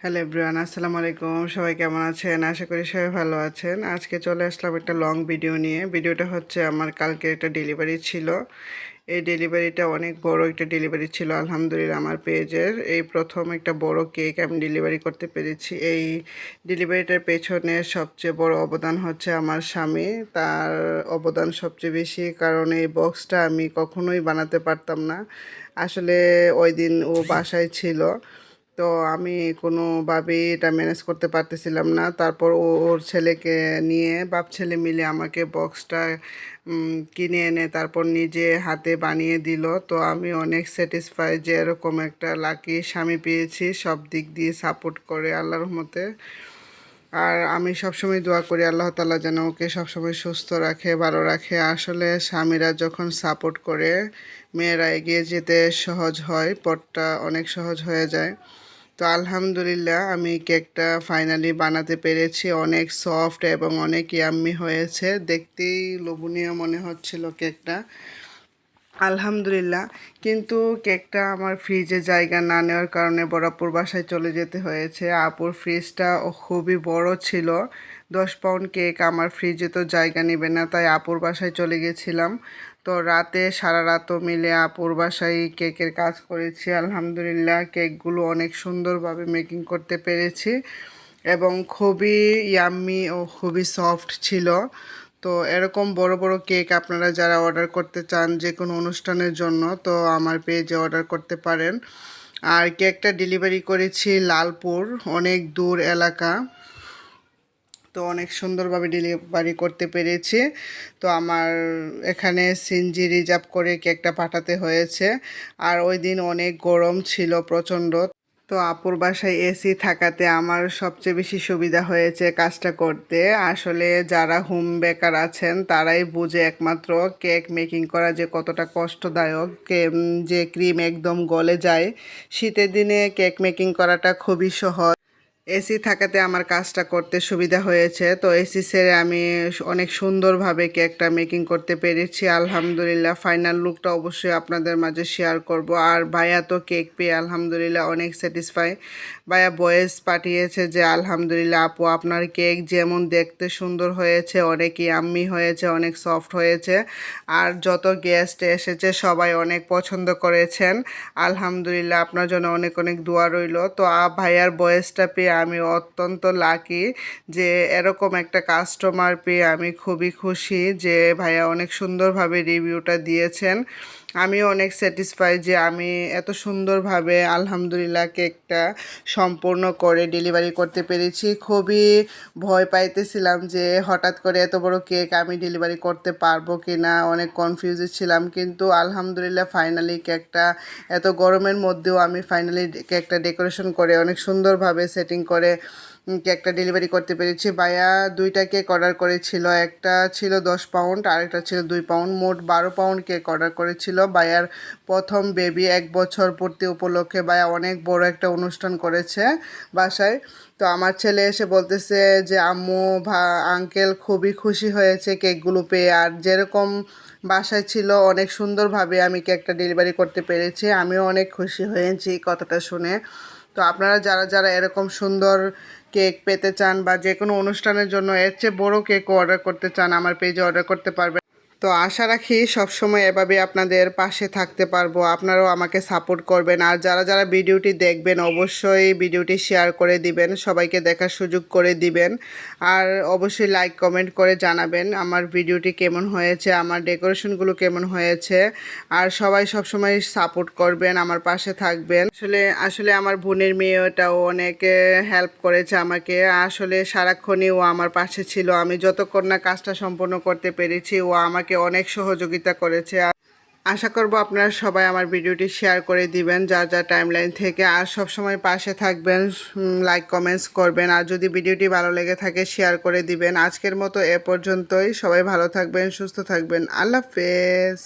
Hello everyone, আসসালামু আলাইকুম। সবাই কেমন আছেন? আশা করি সবাই ভালো আছেন। আজকে চলে আসলাম একটা লং ভিডিও নিয়ে। ভিডিওটা হচ্ছে আমার কালকে একটা ডেলিভারি ছিল। এই ডেলিভারিটা অনেক বড় একটা ডেলিভারি ছিল আলহামদুলিল্লাহ। আমার পেজের এই প্রথম একটা বড় কেক আমি ডেলিভারি করতে পেরেছি। এই ডেলিভারিটার পেছনে সবচেয়ে বড় অবদান হচ্ছে আমার স্বামী। তার অবদান সবচেয়ে বেশি, কারণ এই বক্সটা আমি কখনোই বানাতে পারতাম না। আসলে ওই দিন ও বাসায় ছিল, তো আমি কোনোভাবেই এটা ম্যানেজ করতে পারতেছিলাম না। তারপর ওর ছেলেকে নিয়ে বাপ ছেলে মিলে আমাকে বক্সটা কিনে এনে তারপর নিজে হাতে বানিয়ে দিল। তো আমি অনেক স্যাটিসফাই যে এরকম একটা লাকি স্বামী পেয়েছি, সব দিক দিয়ে সাপোর্ট করে আল্লাহর রহমতে। আর আমি সবসময় দোয়া করি আল্লাহ তাআলা যেন ওকে সবসময় সুস্থ রাখে, ভালো রাখে। আসলে স্বামীরা যখন সাপোর্ট করে, মেয়েরা এগিয়ে যেতে সহজ হয়, পথটা অনেক সহজ হয়ে যায়। তো আলহামদুলিল্লাহ আমি কেকটা ফাইনালি বানাতে পেরেছি। অনেক সফট এবং অনেক ইয়াম্মি হয়েছে, দেখতেই লোভনীয় মনে হচ্ছিল কেকটা। আলহামদুলিল্লাহ। কিন্তু কেকটা আমার ফ্রিজে জায়গা না নেওয়ার কারণে বরাপুর বাসায় চলে যেতে হয়েছে। আপুর ফ্রিজটা খুবই বড় ছিল, 10 পাউন্ড কেক আমার ফ্রিজে তো জায়গা নেবে না, তাই আপুর বাসায় চলে গেছিলাম। তো রাতে সারা রাতও মিলে আপুর বাসায় কেকের কাজ করেছি। আলহামদুলিল্লাহ কেকগুলো অনেক সুন্দরভাবে মেকিং করতে পেরেছি এবং খুবই ইয়াম্মি ও খুবই সফট ছিল। তো এরকম বড় বড় কেক আপনারা যারা অর্ডার করতে চান যে কোনো অনুষ্ঠানের জন্য, তো আমার পেজে অর্ডার করতে পারেন। আর কেকটা ডেলিভারি করেছি লালপুর, অনেক দূর এলাকা। তো অনেক সুন্দরভাবে ডেলিভারি করতে পেরেছি। তো আমার এখানে সিএনজি রিজার্ভ করে কেকটা পাঠাতে হয়েছে। আর ওই দিন অনেক গরম ছিল প্রচণ্ড। তো আপুর বাসায় এসি থাকাতে আমার সবচেয়ে বেশি সুবিধা হয়েছে কাজটা করতে। আসলে যারা হোম বেকার আছেন তারাই বুঝে একমাত্র কেক মেকিং করা যে কতটা কষ্টদায়ক। যে ক্রিম একদম গলে যায়। শীতের দিনে কেক মেকিং করাটা খুবই সহজ। এসি থাকাতে আমার কাজটা করতে সুবিধা হয়েছে। তো এসি ছেড়ে আমি অনেক সুন্দরভাবে কেকটা মেকিং করতে পেরেছি আলহামদুলিল্লাহ। ফাইনাল লুকটা অবশ্যই আপনাদের মাঝে শেয়ার করব। আর ভাইয়া তো কেক পেয়ে আলহামদুলিল্লাহ অনেক স্যাটিসফাই। ভাইয়া ভয়েস পাঠিয়েছে যে আলহামদুলিল্লাহ আপু, আপনার কেক যেমন দেখতে সুন্দর হয়েছে, অনেক ইয়াম্মি হয়েছে, অনেক সফট হয়েছে। আর যত গেস্ট এসেছে সবাই অনেক পছন্দ করেছেন। আলহামদুলিল্লাহ, আপনার জন্য অনেক অনেক দোয়া রইল। তো ভাইয়ার ভয়েসটা পেয়ে আমি অত্যন্ত লাকি যে এরকম একটা কাস্টমার পেয়ে আমি খুবই খুশি যে ভাইয়া অনেক সুন্দরভাবে রিভিউটা দিয়েছেন। আমিও অনেক স্যাটিসফাই যে আমি এত সুন্দরভাবে আলহামদুলিল্লাহ কেকটা সম্পূর্ণ করে ডেলিভারি করতে পেরেছি। খুবই ভয় পাইতেছিলাম যে হঠাৎ করে এত বড় কেক আমি ডেলিভারি করতে পারবো কি না, অনেক কনফিউজে ছিলাম। কিন্তু আলহামদুলিল্লাহ ফাইনালি কেকটা এত গরমের মধ্যেও আমি ফাইনালি কেকটা ডেকোরেশন করে অনেক সুন্দরভাবে সেটিং করে কেকটা ডেলিভারি করতে পেরেছি। ভাইয়া 2টা কেক অর্ডার করেছিল, একটা ছিল 10 পাউন্ড আর একটা ছিল 2 পাউন্ড, মোট 12 পাউন্ড কেক অর্ডার করেছিল। ভাইয়ার প্রথম বেবি 1 বছর পূর্তি উপলক্ষে ভাইয়া অনেক বড় একটা অনুষ্ঠান করেছে বাসায়। তো আমার ছেলে এসে বলতেছে যে আম্মু আঙ্কেল খুবই খুশি হয়েছে কেকগুলো পেয়ে। আর যেরকম বাসায় ছিল অনেক সুন্দরভাবে আমি কেকটা ডেলিভারি করতে পেরেছি। আমিও অনেক খুশি হয়েছি কথাটা শুনে। তো আপনারা যারা যারা এরকম সুন্দর কেক পেতে চান বা যে কোনো অনুষ্ঠানের জন্য এর চেয়ে বড় কেকও অর্ডার করতে চান, আমার পেজে অর্ডার করতে পারবেন। তো আশা রাখি সবসময় এভাবে আপনাদের পাশে থাকতে পারবো, আপনারাও আমাকে সাপোর্ট করবেন। আর যারা যারা ভিডিওটি দেখবেন অবশ্যই ভিডিওটি শেয়ার করে দিবেন, সবাইকে দেখার সুযোগ করে দিবেন। আর অবশ্যই লাইক কমেন্ট করে জানাবেন আমার ভিডিওটি কেমন হয়েছে, আমার ডেকোরেশনগুলো কেমন হয়েছে। আর সবাই সবসময় সাপোর্ট করবেন, আমার পাশে থাকবেন। আসলে আসলে আমার বোনের মেয়েটাও অনেক হেল্প করেছে আমাকে। আসলে সারাক্ষণই ও আমার পাশে ছিল, আমি যতক্ষণ না কাজটা সম্পূর্ণ করতে পেরেছি ও আমাকে অনেক সহযোগিতা করেছে। আশা করব আপনারা সবাই আমার ভিডিওটি শেয়ার করে দিবেন যার যার টাইমলাইন থেকে। আর সব সময় পাশে থাকবেন, লাইক কমেন্টস করবেন। আর যদি ভিডিওটি ভালো লেগে থাকে শেয়ার করে দিবেন। আজকের মতো এ পর্যন্তই। সবাই ভালো থাকবেন, সুস্থ থাকবেন। আল্লাহ হাফেজ।